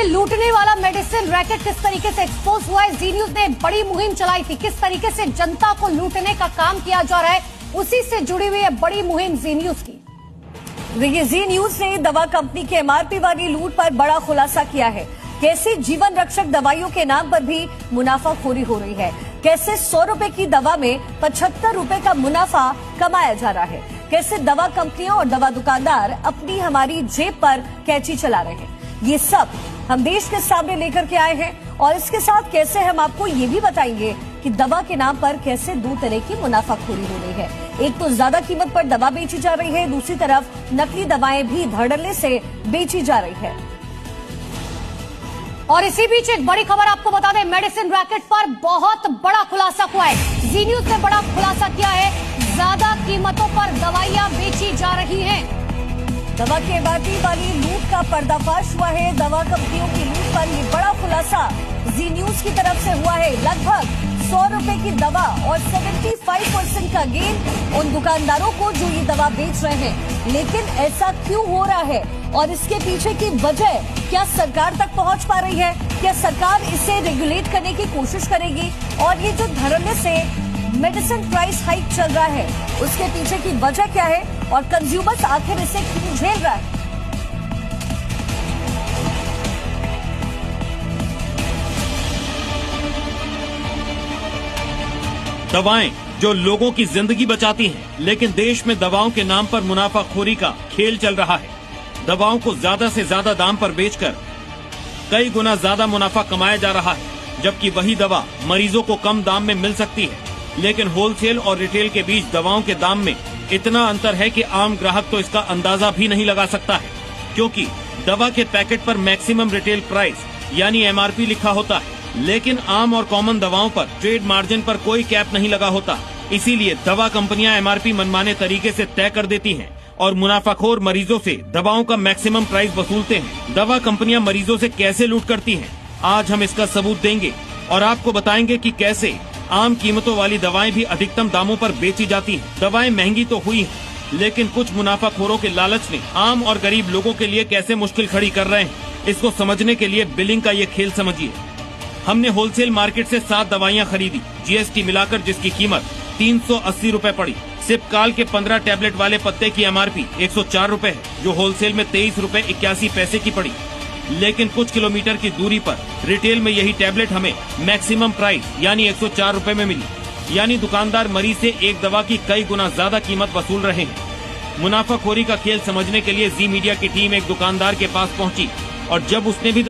ये लूटने वाला मेडिसिन रैकेट किस तरीके से एक्सपोज हुआ है, जी न्यूज ने बड़ी मुहिम चलाई थी। किस तरीके से जनता को लूटने का काम किया जा रहा है, उसी से जुड़ी हुई है बड़ी मुहिम जी न्यूज की। देखिए, जी न्यूज ने दवा कंपनी के एमआरपी वाली लूट पर बड़ा खुलासा किया है। कैसे जीवन रक्षक दवाइयों के नाम पर भी मुनाफाखोरी हो रही है, कैसे 100 रुपए की दवा में 75 रुपए का मुनाफा कमाया जा रहा है, कैसे दवा कंपनियां और दवा दुकानदार अपनी हमारी जेब पर कैंची चला रहे हैं, ये सब हम देश के सामने लेकर के आए हैं। और इसके साथ कैसे हम आपको ये भी बताएंगे कि दवा के नाम पर कैसे दो तरह की मुनाफाखोरी हो रही है। एक तो ज्यादा कीमत पर दवा बेची जा रही है, दूसरी तरफ नकली दवाएं भी धड़ल्ले से बेची जा रही है। और इसी बीच एक बड़ी खबर आपको बता दें, मेडिसिन रैकेट पर बहुत बड़ा खुलासा हुआ है। जी न्यूज ने बड़ा खुलासा किया है, ज्यादा कीमतों पर दवाइयां बेची जा रही हैं। दवा के एमआरपी वाली लूट का पर्दाफाश हुआ है। दवा कंपनियों की लूट पर ये बड़ा खुलासा जी न्यूज की तरफ से हुआ है। लगभग 100 रुपए की दवा और 75% का गेन उन दुकानदारों को जो ये दवा बेच रहे हैं। लेकिन ऐसा क्यों हो रहा है और इसके पीछे की वजह क्या सरकार तक पहुंच पा रही है? क्या सरकार इसे रेगुलेट करने की कोशिश करेगी? और ये जो धड़ल्ले से मेडिसिन प्राइस हाइक चल रहा है, उसके पीछे की वजह क्या है और कंज्यूमर्स आखिर इसे क्यों झेल रहा है? दवाएं जो लोगों की जिंदगी बचाती हैं, लेकिन देश में दवाओं के नाम पर मुनाफाखोरी का खेल चल रहा है। दवाओं को ज्यादा से ज्यादा दाम पर बेचकर कई गुना ज्यादा मुनाफा कमाया जा रहा है, जबकि वही दवा मरीजों को कम दाम में मिल सकती है। लेकिन होलसेल और रिटेल के बीच दवाओं के दाम में इतना अंतर है कि आम ग्राहक तो इसका अंदाजा भी नहीं लगा सकता है, क्योंकि दवा के पैकेट पर मैक्सिमम रिटेल प्राइस यानी एमआरपी लिखा होता है, लेकिन आम और कॉमन दवाओं पर ट्रेड मार्जिन पर कोई कैप नहीं लगा होता। इसीलिए दवा कंपनियां एमआरपी मनमाने तरीके से तय कर देती हैं और मुनाफाखोर मरीजों से दवाओं का मैक्सिमम प्राइस वसूलते हैं। दवा कंपनियां मरीजों से कैसे लूट करती हैं, आज हम इसका सबूत देंगे और आपको बताएंगे कि कैसे आम कीमतों वाली दवाएं भी अधिकतम दामों पर बेची जाती हैं। दवाएं महंगी तो हुई हैं, लेकिन कुछ मुनाफाखोरों के लालच ने आम और गरीब लोगों के लिए कैसे मुश्किल खड़ी कर रहे हैं, इसको समझने के लिए बिलिंग का ये खेल समझिए। हमने होलसेल मार्केट से 7 दवाइयां खरीदी, जीएसटी मिलाकर, जिसकी कीमत 380 रुपए पड़ी। सिपकाल के 15 टैबलेट वाले पत्ते की एमआरपी 104 रुपए है, जो होलसेल में 23 रुपए 81 पैसे की पड़ी। लेकिन कुछ किलोमीटर की दूरी पर रिटेल में यही टैबलेट हमें मैक्सिमम प्राइस यानी 104 रुपए में मिली। यानी दुकानदार मरीज से एक दवा की कई गुना ज्यादा कीमत वसूल रहे हैं। मुनाफाखोरी का खेल समझने के लिए जी मीडिया की टीम एक दुकानदार के पास पहुंची और जब उसने भी